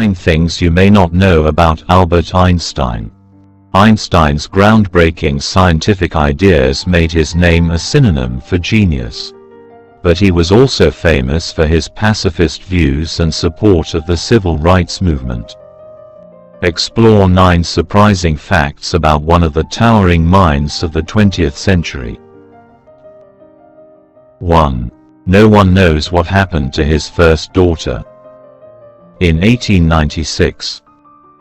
9 Things You May Not Know About Albert Einstein. Einstein's groundbreaking scientific ideas made his name a synonym for genius. But he was also famous for his pacifist views and support of the civil rights movement. Explore 9 surprising facts about one of the towering minds of the 20th century. 1. No one knows what happened to his first daughter. In 1896,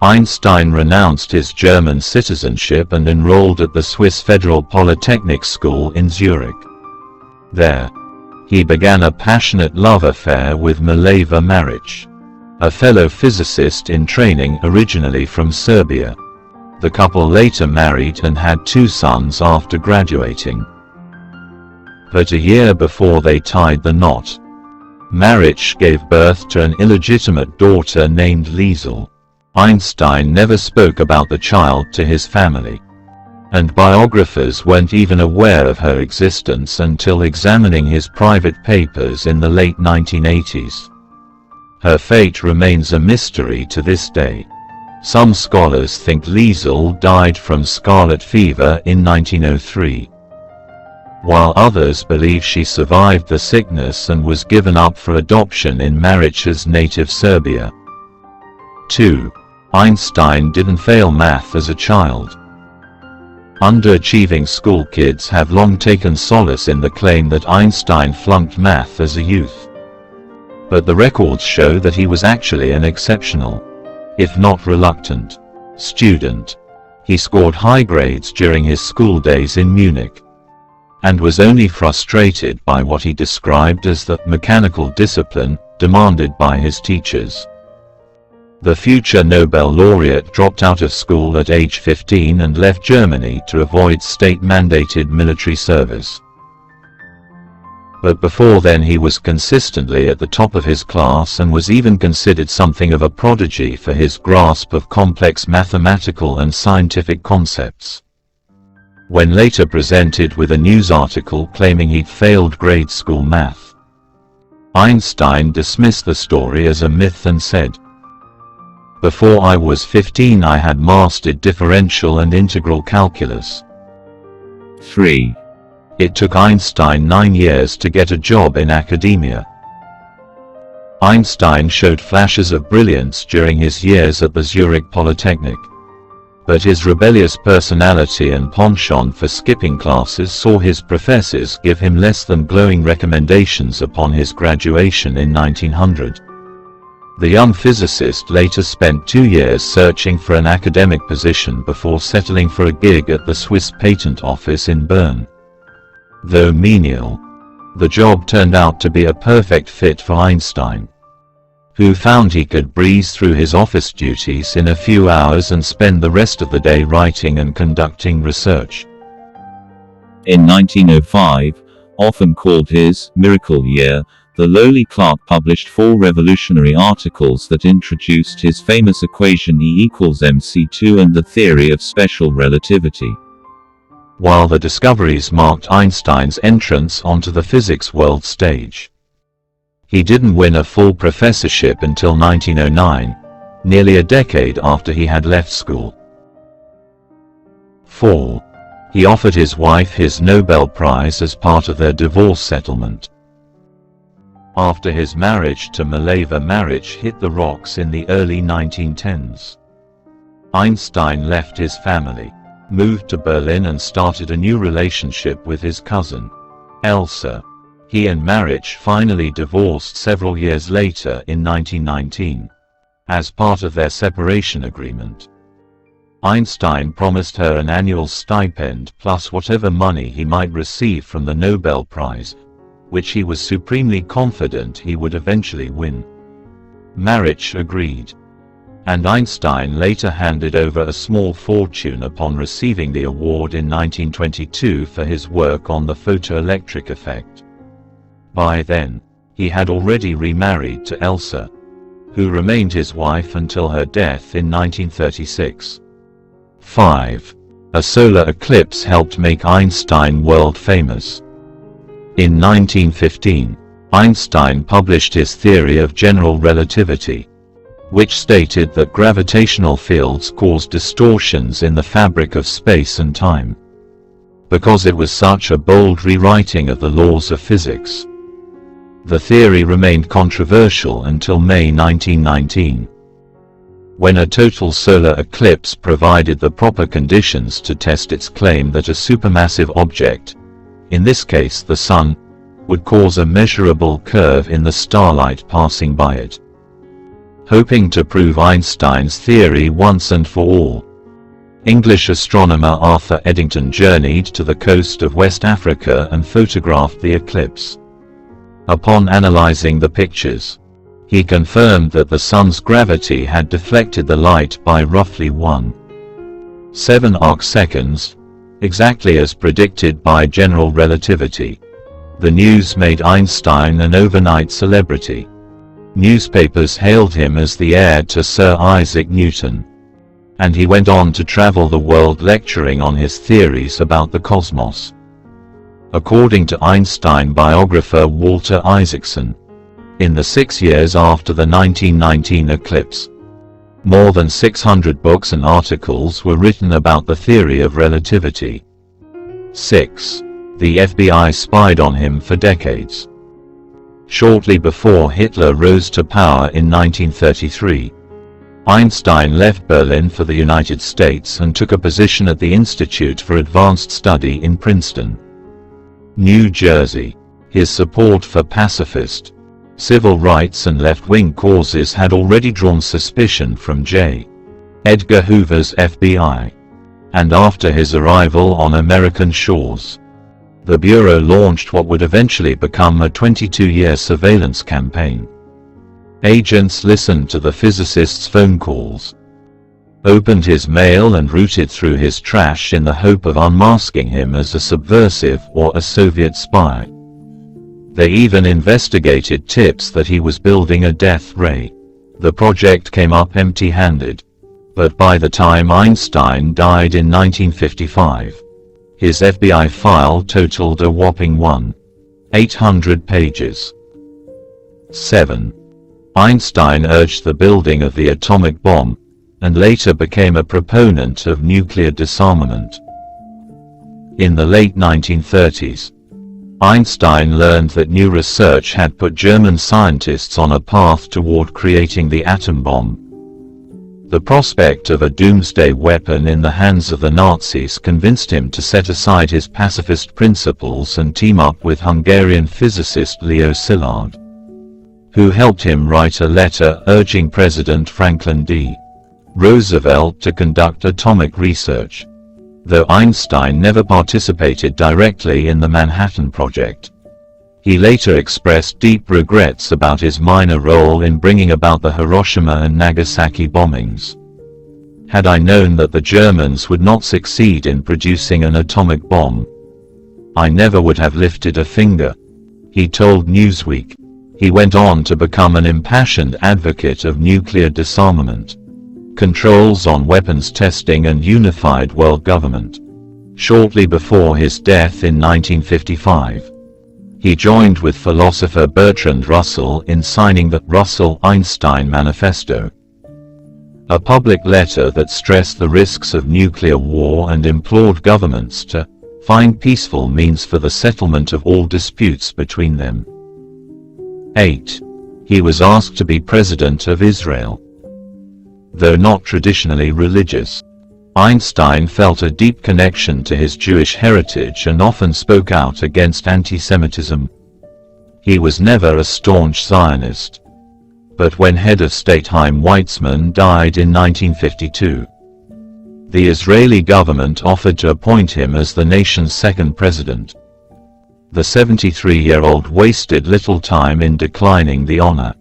Einstein renounced his German citizenship and enrolled at the Swiss Federal Polytechnic School in Zurich. There, he began a passionate love affair with Mileva Maric, a fellow physicist in training originally from Serbia. The couple later married and had 2 sons after graduating. But a year before they tied the knot, Maric gave birth to an illegitimate daughter named Liesel. Einstein never spoke about the child to his family, and biographers weren't even aware of her existence until examining his private papers in the late 1980s. Her fate remains a mystery to this day. Some scholars think Liesel died from scarlet fever in 1903, while others believe she survived the sickness and was given up for adoption in Maric's native Serbia. 2. Einstein didn't fail math as a child. Underachieving school kids have long taken solace in the claim that Einstein flunked math as a youth. But the records show that he was actually an exceptional, if not reluctant, student. He scored high grades during his school days in Munich, and was only frustrated by what he described as the mechanical discipline demanded by his teachers. The future Nobel laureate dropped out of school at age 15 and left Germany to avoid state-mandated military service. But before then he was consistently at the top of his class and was even considered something of a prodigy for his grasp of complex mathematical and scientific concepts. When later presented with a news article claiming he'd failed grade school math, Einstein dismissed the story as a myth and said, "Before I was 15 I had mastered differential and integral calculus." 3. It took Einstein 9 years to get a job in academia. Einstein showed flashes of brilliance during his years at the Zurich Polytechnic, but his rebellious personality and penchant for skipping classes saw his professors give him less than glowing recommendations upon his graduation in 1900. The young physicist later spent 2 years searching for an academic position before settling for a gig at the Swiss Patent Office in Bern. Though menial, the job turned out to be a perfect fit for Einstein, who found he could breeze through his office duties in a few hours and spend the rest of the day writing and conducting research. In 1905, often called his miracle year, the lowly clerk published 4 revolutionary articles that introduced his famous equation E=mc2 and the theory of special relativity. While the discoveries marked Einstein's entrance onto the physics world stage, he didn't win a full professorship until 1909, nearly a decade after he had left school. 4. He offered his wife his Nobel Prize as part of their divorce settlement. After his marriage to Mileva Maric hit the rocks in the early 1910s, Einstein left his family, moved to Berlin and started a new relationship with his cousin, Elsa. He and Maric finally divorced several years later in 1919. As part of their separation agreement, Einstein promised her an annual stipend plus whatever money he might receive from the Nobel Prize, which he was supremely confident he would eventually win. Maric agreed, and Einstein later handed over a small fortune upon receiving the award in 1922 for his work on the photoelectric effect. By then, he had already remarried to Elsa, who remained his wife until her death in 1936. 5. A solar eclipse helped make Einstein world famous. In 1915, Einstein published his theory of general relativity, which stated that gravitational fields cause distortions in the fabric of space and time. Because it was such a bold rewriting of the laws of physics, the theory remained controversial until May 1919, when a total solar eclipse provided the proper conditions to test its claim that a supermassive object, in this case the Sun, would cause a measurable curve in the starlight passing by it. Hoping to prove Einstein's theory once and for all, English astronomer Arthur Eddington journeyed to the coast of West Africa and photographed the eclipse. Upon analyzing the pictures, he confirmed that the Sun's gravity had deflected the light by roughly 1.7 arcseconds, exactly as predicted by general relativity. The news made Einstein an overnight celebrity. Newspapers hailed him as the heir to Sir Isaac Newton, and he went on to travel the world lecturing on his theories about the cosmos. According to Einstein biographer Walter Isaacson, in the 6 years after the 1919 eclipse, more than 600 books and articles were written about the theory of relativity. 6. The FBI spied on him for decades. Shortly before Hitler rose to power in 1933, Einstein left Berlin for the United States and took a position at the Institute for Advanced Study in Princeton, New Jersey. His support for pacifist, civil rights and left-wing causes had already drawn suspicion from J. Edgar Hoover's FBI, and after his arrival on American shores, the Bureau launched what would eventually become a 22-year surveillance campaign. Agents listened to the physicist's phone calls, opened his mail and routed through his trash in the hope of unmasking him as a subversive or a Soviet spy. They even investigated tips that he was building a death ray. The project came up empty-handed, but by the time Einstein died in 1955, his FBI file totaled a whopping 1,800 pages. 7. Einstein urged the building of the atomic bomb, and later became a proponent of nuclear disarmament. In the late 1930s, Einstein learned that new research had put German scientists on a path toward creating the atom bomb. The prospect of a doomsday weapon in the hands of the Nazis convinced him to set aside his pacifist principles and team up with Hungarian physicist Leo Szilard, who helped him write a letter urging President Franklin D. Roosevelt to conduct atomic research. Though Einstein never participated directly in the Manhattan Project, he later expressed deep regrets about his minor role in bringing about the Hiroshima and Nagasaki bombings. Had I known that the Germans would not succeed in producing an atomic bomb, I never would have lifted a finger, he told Newsweek. He went on to become an impassioned advocate of nuclear disarmament, controls on weapons testing and unified world government. Shortly before his death in 1955, he joined with philosopher Bertrand Russell in signing the Russell-Einstein Manifesto, a public letter that stressed the risks of nuclear war and implored governments to find peaceful means for the settlement of all disputes between them. 8. He was asked to be president of Israel. Though not traditionally religious, Einstein felt a deep connection to his Jewish heritage and often spoke out against anti-Semitism. He was never a staunch Zionist, but when head of state Chaim Weizmann died in 1952, the Israeli government offered to appoint him as the nation's second president. The 73-year-old wasted little time in declining the honor.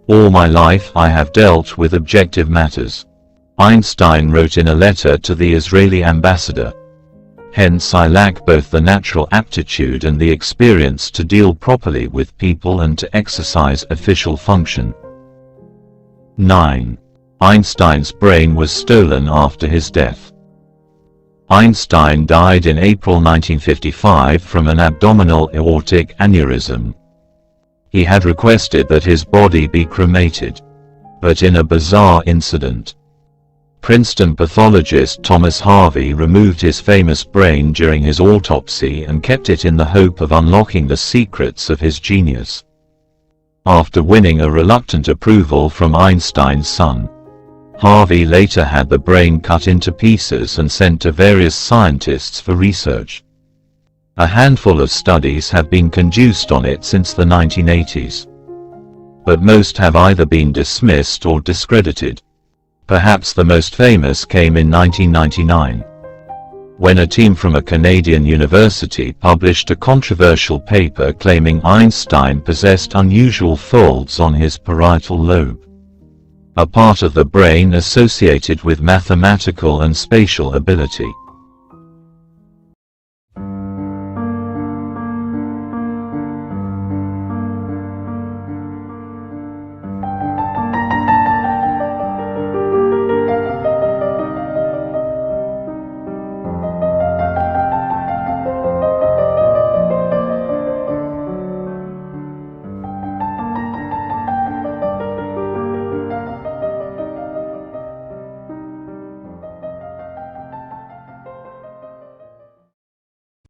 All my life I have dealt with objective matters, Einstein wrote in a letter to the Israeli ambassador. Hence I lack both the natural aptitude and the experience to deal properly with people and to exercise official function. 9. Einstein's brain was stolen after his death. Einstein died in April 1955 from an abdominal aortic aneurysm. He had requested that his body be cremated. but in a bizarre incident. Princeton pathologist Thomas Harvey removed his famous brain during his autopsy and kept it in the hope of unlocking the secrets of his genius. After winning a reluctant approval from Einstein's son, Harvey later had the brain cut into pieces and sent to various scientists for research. A handful of studies have been conducted on it since the 1980s, but most have either been dismissed or discredited. Perhaps the most famous came in 1999, when a team from a Canadian university published a controversial paper claiming Einstein possessed unusual folds on his parietal lobe, a part of the brain associated with mathematical and spatial ability.